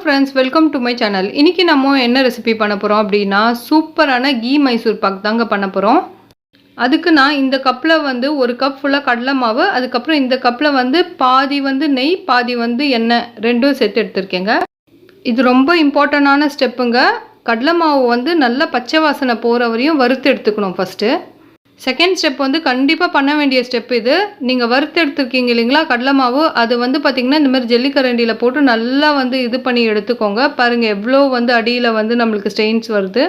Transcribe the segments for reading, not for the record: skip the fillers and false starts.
friends, welcome to my channel. இன்னைக்கு நம்ம என்ன ரெசிபி பண்ண போறோம் அப்படினா சூப்பரான கீ மைசூர் பாக் தாங்க பண்ண போறோம். அதுக்கு நான் இந்த கப்ல வந்து ஒரு கப் ஃபுல்லா கடலை மாவு, அதுக்கு அப்புறம் இந்த கப்ல வந்து பாதி வந்து நெய், பாதி வந்து எண்ணெய் ரெண்டும் சேர்த்து எடுத்துர்க்கேங்க. இது ரொம்ப இம்பார்ட்டன்ட்டான ஸ்டெப்புங்க. கடலை மாவு வந்து நல்ல பச்சை வாசனை போற வரையும் வறுத்து எடுத்துக்கணும் ஃபர்ஸ்ட். செகண்ட் ஸ்டெப் வந்து கண்டிப்பாக பண்ண வேண்டிய ஸ்டெப் இது. நீங்கள் வறுத்து எடுத்துருக்கீங்க இல்லைங்களா கடலை மாவு, அது வந்து பார்த்திங்கன்னா இந்த மாதிரி ஜல்லிக்கரண்டியில் போட்டு நல்லா வந்து இது பண்ணி எடுத்துக்கோங்க. பாருங்கள் எவ்வளோ வந்து அடியில் வந்து நம்மளுக்கு ஸ்டெயின்ஸ் வருது.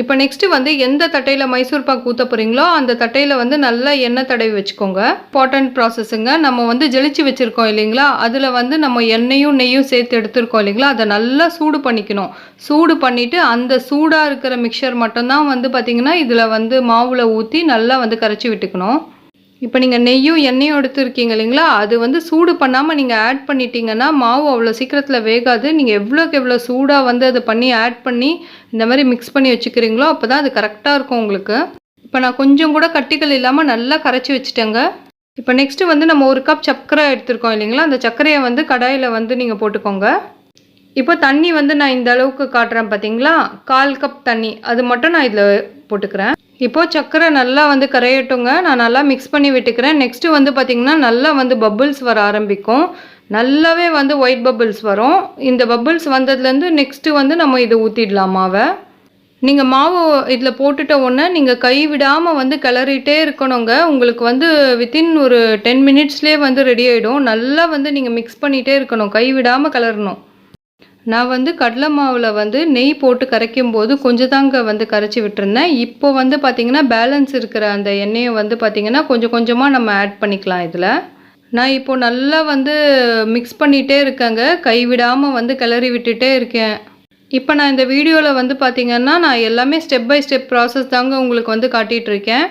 இப்போ நெக்ஸ்ட்டு வந்து எந்த தட்டையில் மைசூர் பாக் ஊற்ற போகிறீங்களோ அந்த தட்டையில் வந்து நல்லா எண்ணெய் தடவி வச்சுக்கோங்க. இம்பார்ட்டன்ட் ப்ராசஸுங்க. நம்ம வந்து ஜலிச்சு வச்சுருக்கோம் இல்லைங்களா, அதில் வந்து நம்ம எண்ணெயும் நெய்யும் சேர்த்து எடுத்துருக்கோம் இல்லைங்களா, அதை நல்லா சூடு பண்ணிக்கணும். சூடு பண்ணிவிட்டு அந்த சூடாக இருக்கிற மிக்சர் மட்டும்தான் வந்து பார்த்திங்கன்னா இதில் வந்து மாவில் ஊற்றி நல்லா வந்து கரைச்சி விட்டுக்கணும். இப்போ நீங்கள் நெய்யும் எண்ணெயும் எடுத்துருக்கீங்க இல்லைங்களா, அது வந்து சூடு பண்ணாமல் நீங்கள் ஆட் பண்ணிட்டீங்கன்னா மாவு அவ்வளோ சீக்கிரத்தில் வேகாது. நீங்கள் எவ்வளோக்கு எவ்வளோ சூடாக வந்து அதை பண்ணி ஆட் பண்ணி இந்த மாதிரி மிக்ஸ் பண்ணி வச்சுக்கிறீங்களோ அப்போ தான் அது கரெக்டாக இருக்கும் உங்களுக்கு. இப்போ நான் கொஞ்சம் கூட கட்டிகள் இல்லாமல் நல்லா கரைச்சி வச்சுட்டேங்க. இப்போ நெக்ஸ்ட்டு வந்து நம்ம ஒரு கப் சர்க்கரை எடுத்துருக்கோம் இல்லைங்களா, அந்த சர்க்கரையை வந்து கடாயில் வந்து நீங்கள் போட்டுக்கோங்க. இப்போ தண்ணி வந்து நான் இந்த அளவுக்கு காட்டுறேன் பார்த்தீங்களா, 1/4 கப் தண்ணி அது மட்டும் நான் இதில் போட்டுக்கிறேன். இப்போது சர்க்கரை நல்லா வந்து கரையட்டுங்க. நான் நல்லா மிக்ஸ் பண்ணி விட்டுக்கிறேன். நெக்ஸ்ட்டு வந்து பார்த்திங்கன்னா நல்லா வந்து பப்புள்ஸ் வர ஆரம்பிக்கும். நல்லாவே வந்து ஒயிட் பப்புள்ஸ் வரும். இந்த பப்புள்ஸ் வந்ததுலேருந்து நெக்ஸ்ட்டு வந்து நம்ம இதை ஊற்றிடலாம் மாவை. நீங்கள் மாவு இதில் போட்டுட்ட உடனே நீங்கள் கை விடாமல் வந்து கிளறிட்டே இருக்கணுங்க. உங்களுக்கு வந்து வித்தின் ஒரு 10 மினிட்ஸ்லேயே வந்து ரெடி ஆகிடும். நல்லா வந்து நீங்கள் மிக்ஸ் பண்ணிகிட்டே இருக்கணும், கை விடாமல் கிளறணும். நான் வந்து கடலை மாவில் வந்து நெய் போட்டு கரைக்கும் போது கொஞ்சம் தாங்க வந்து கரைச்சி விட்டுருந்தேன். இப்போ வந்து பார்த்திங்கன்னா பேலன்ஸ் இருக்கிற அந்த எண்ணெயை வந்து பார்த்திங்கன்னா கொஞ்சம் கொஞ்சமாக நம்ம ஆட் பண்ணிக்கலாம் இதில். நான் இப்போது நல்லா வந்து மிக்ஸ் பண்ணிகிட்டே இருக்கேங்க, கைவிடாமல் வந்து கிளறி விட்டுட்டே இருக்கேன். இப்போ நான் இந்த வீடியோவில் வந்து பார்த்திங்கன்னா நான் எல்லாமே ஸ்டெப் பை ஸ்டெப் ப்ராசஸ் தாங்க உங்களுக்கு வந்து காட்டிகிட்ருக்கேன்.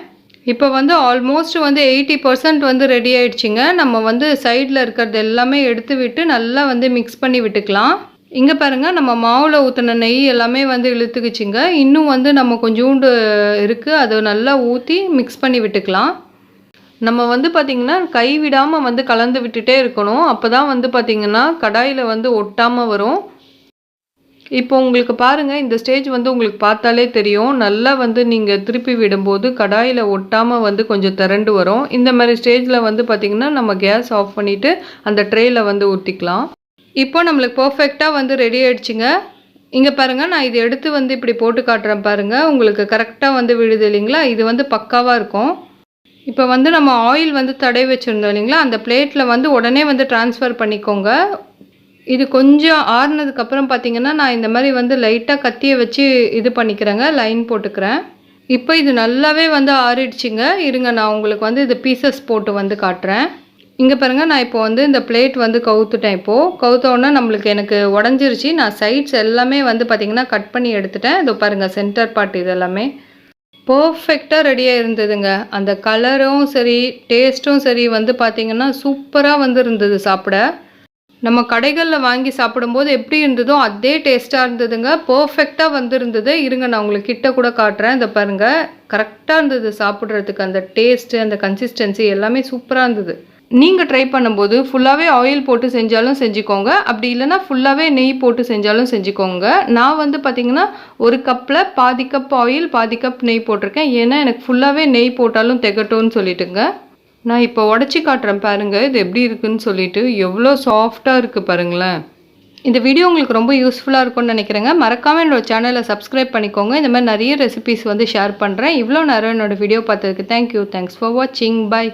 இப்போ வந்து ஆல்மோஸ்ட் வந்து 80% வந்து ரெடி ஆகிடுச்சிங்க. நம்ம வந்து சைடில் இருக்கிறது எல்லாமே எடுத்து விட்டு நல்லா வந்து மிக்ஸ் பண்ணி விட்டுக்கலாம். இங்கே பாருங்கள், நம்ம மாவில் ஊற்றின நெய் எல்லாமே வந்து இழுத்துக்குச்சிங்க. இன்னும் வந்து நம்ம கொஞ்சோண்டு இருக்குது, அதை நல்லா ஊற்றி மிக்ஸ் பண்ணி விட்டுக்கலாம். நம்ம வந்து பார்த்திங்கன்னா கை விடாமல் வந்து கலந்து விட்டுட்டே இருக்கணும். அப்போ தான் வந்து பார்த்திங்கன்னா கடாயில் வந்து ஒட்டாமல் வரும். இப்போ உங்களுக்கு பாருங்கள், இந்த ஸ்டேஜ் வந்து உங்களுக்கு பார்த்தாலே தெரியும். நல்லா வந்து நீங்கள் திருப்பி விடும்போது கடாயில் ஒட்டாமல் வந்து கொஞ்சம் திரண்டு வரும். இந்த மாதிரி ஸ்டேஜில் வந்து பார்த்திங்கன்னா நம்ம கேஸ் ஆஃப் பண்ணிவிட்டு அந்த ட்ரேயில் வந்து ஊற்றிக்கலாம். இப்போ நம்மளுக்கு பர்ஃபெக்டாக வந்து ரெடி ஆகிடுச்சிங்க. இங்கே பாருங்கள், நான் இது எடுத்து வந்து இப்படி போட்டு காட்டுறேன் பாருங்கள், உங்களுக்கு கரெக்டாக வந்து விழுது இல்லைங்களா, இது வந்து பக்காவாக இருக்கும். இப்போ வந்து நம்ம ஆயில் வந்து தடவி வச்சுருந்தோம் இல்லைங்களா, அந்த பிளேட்டில் வந்து உடனே வந்து ட்ரான்ஸ்ஃபர் பண்ணிக்கோங்க. இது கொஞ்சம் ஆறுனதுக்கப்புறம் பார்த்திங்கன்னா நான் இந்த மாதிரி வந்து லைட்டாக கத்தியை வச்சு இது பண்ணிக்கிறேங்க, லைன் போட்டுக்கிறேன். இப்போ இது நல்லாவே வந்து ஆறிடுச்சிங்க. இருங்க, நான் உங்களுக்கு வந்து இது பீசஸ் போட்டு வந்து காட்டுறேன். இங்கே பாருங்கள், நான் இப்போ வந்து இந்த பிளேட் வந்து கவுத்துட்டேன். இப்போது கவுத்தோடனே எனக்கு உடஞ்சிருச்சு. நான் சைட்ஸ் எல்லாமே வந்து பார்த்திங்கன்னா கட் பண்ணி எடுத்துட்டேன். இதோ பாருங்கள், சென்டர் பார்ட் இது எல்லாமே பர்ஃபெக்டாக ரெடியாக இருந்ததுங்க. அந்த கலரும் சரி டேஸ்ட்டும் சரி வந்து பார்த்திங்கன்னா சூப்பராக வந்து இருந்தது சாப்பிட. நம்ம கடைகளில் வாங்கி சாப்பிடும்போது எப்படி இருந்ததோ அதே டேஸ்ட்டாக இருந்ததுங்க. பர்ஃபெக்டாக வந்து இருந்தது. இருங்க, நான் உங்களுக்கு கிட்ட கூட காட்டுறேன். இதை பாருங்கள், கரெக்டாக இருந்தது சாப்பிட்றதுக்கு. அந்த டேஸ்ட்டு, அந்த கன்சிஸ்டன்சி எல்லாமே சூப்பராக இருந்தது. நீங்கள் ட்ரை பண்ணும்போது ஃபுல்லாகவே ஆயில் போட்டு செஞ்சாலும் செஞ்சுக்கோங்க, அப்படி இல்லைனா ஃபுல்லாகவே நெய் போட்டு செஞ்சாலும் செஞ்சுக்கோங்க. நான் வந்து பார்த்திங்கன்னா ஒரு கப்பில் பாதி கப் ஆயில் பாதி கப் நெய் போட்டிருக்கேன். ஏன்னா எனக்கு ஃபுல்லாகவே நெய் போட்டாலும் திகட்டும்னு சொல்லிட்டுங்க. நான் இப்போ உடச்சி காட்டுறேன் பாருங்கள், இது எப்படி இருக்குதுன்னு சொல்லிட்டு. எவ்வளோ சாஃப்டாக இருக்குது பாருங்களேன். இந்த வீடியோ உங்களுக்கு ரொம்ப யூஸ்ஃபுல்லாக இருக்கும்னு நினைக்கிறேங்க. மறக்காமல் என்னோட சேனலை சப்ஸ்கிரைப் பண்ணிக்கோங்க. இந்த மாதிரி நிறைய ரெசிபிஸ் வந்து ஷேர் பண்ணுறேன். இவ்வளோ நேரம் என்னோடய வீடியோ பார்த்ததுக்கு தேங்க்யூ. தேங்க்ஸ் ஃபார் வாட்சிங். பை.